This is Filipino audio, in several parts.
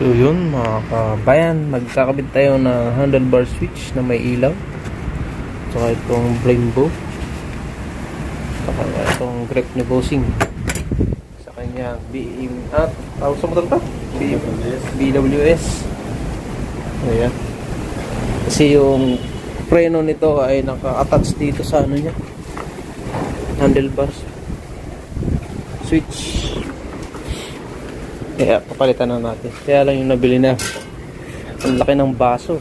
So yun mga kabayan, magkakabit tayo ng handlebar switch na may ilaw, saka itong Brembo, saka itong grip ni Bossing sa kanya BM at tawag sa motor ka? BWS. Ayan, kasi yung preno nito ay naka-attach dito sa ano niya, handlebar switch. Kaya papalitan na natin. Kaya lang yung nabili na, ang laki ng baso,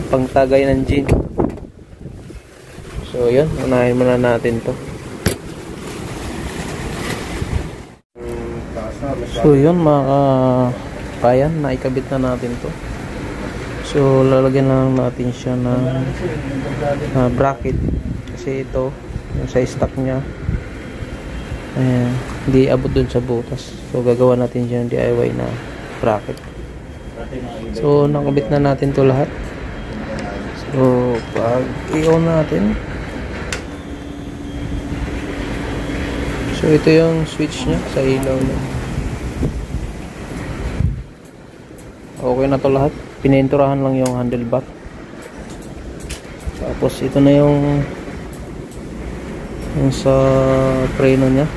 pangtagay ng gin. So yun, unahin muna natin to. So yun mga kabayan, naikabit na natin to. So lalagyan lang natin siya ng bracket, kasi ito yung sa stock nya, ayan, hindi abot dun sa butas. So gagawa natin dyan DIY na bracket. So nakabit na natin to lahat. So pag i-on natin, so ito yung switch nya sa ilaw nya. Okay na to lahat. Pininturahan lang yung handlebar. Tapos ito na yung sa preno nya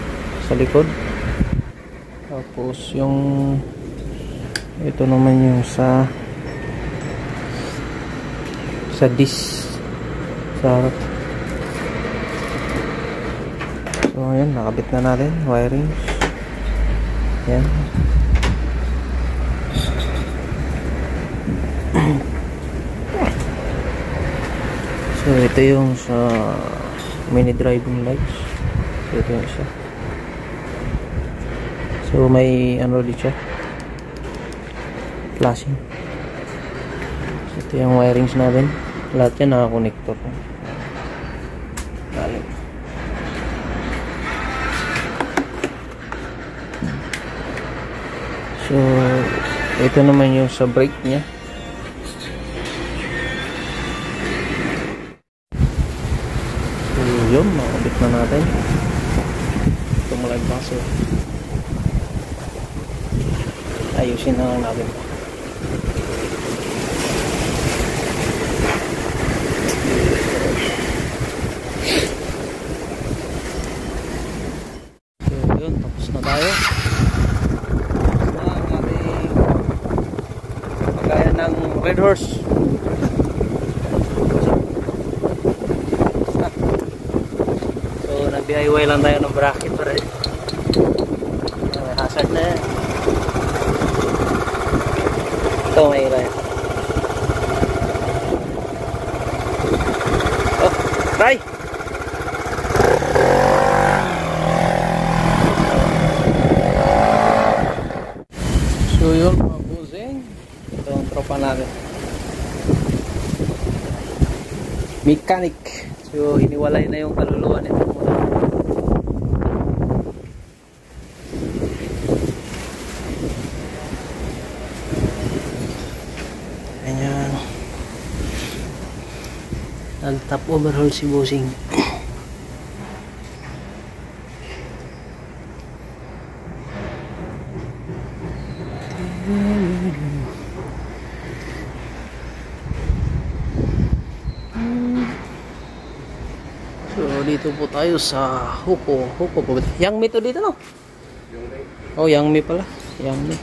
sa likod. Tapos yung ito naman yung sa disc sa harap. So ayan, nakabit na natin wiring. Ayan. So ito yung sa mini driving lights. So ito yung isa. So may ano dito siya, flashing. So ito yung wirings natin. Lahat yan naka-connector. So ito naman yung sa brake nya. So yun, makabit na natin. Ito mula yung baso. Ayusin na lang natin. So yun, tapos na tayo. Ang ating pagkaya ng Red Horse. So nag-DIY lang tayo ng bracket para may hazard na yan. Ito may ilaw. Oh, try! So yun mga bossing, ito ang tropa natin, mechanic. So hiniwalay na yung kaluluwa nito. Ayan, nag-top overhaul si Bossing. So dito po tayo sa Huko po. Yangmi to dito, no? Oh, Yangmi pala. Yangmi.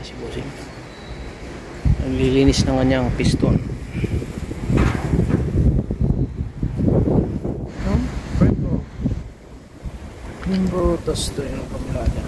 Si Bossing naglilinis ng kanyang piston. Brembo. Tapos ito yung kabila niya.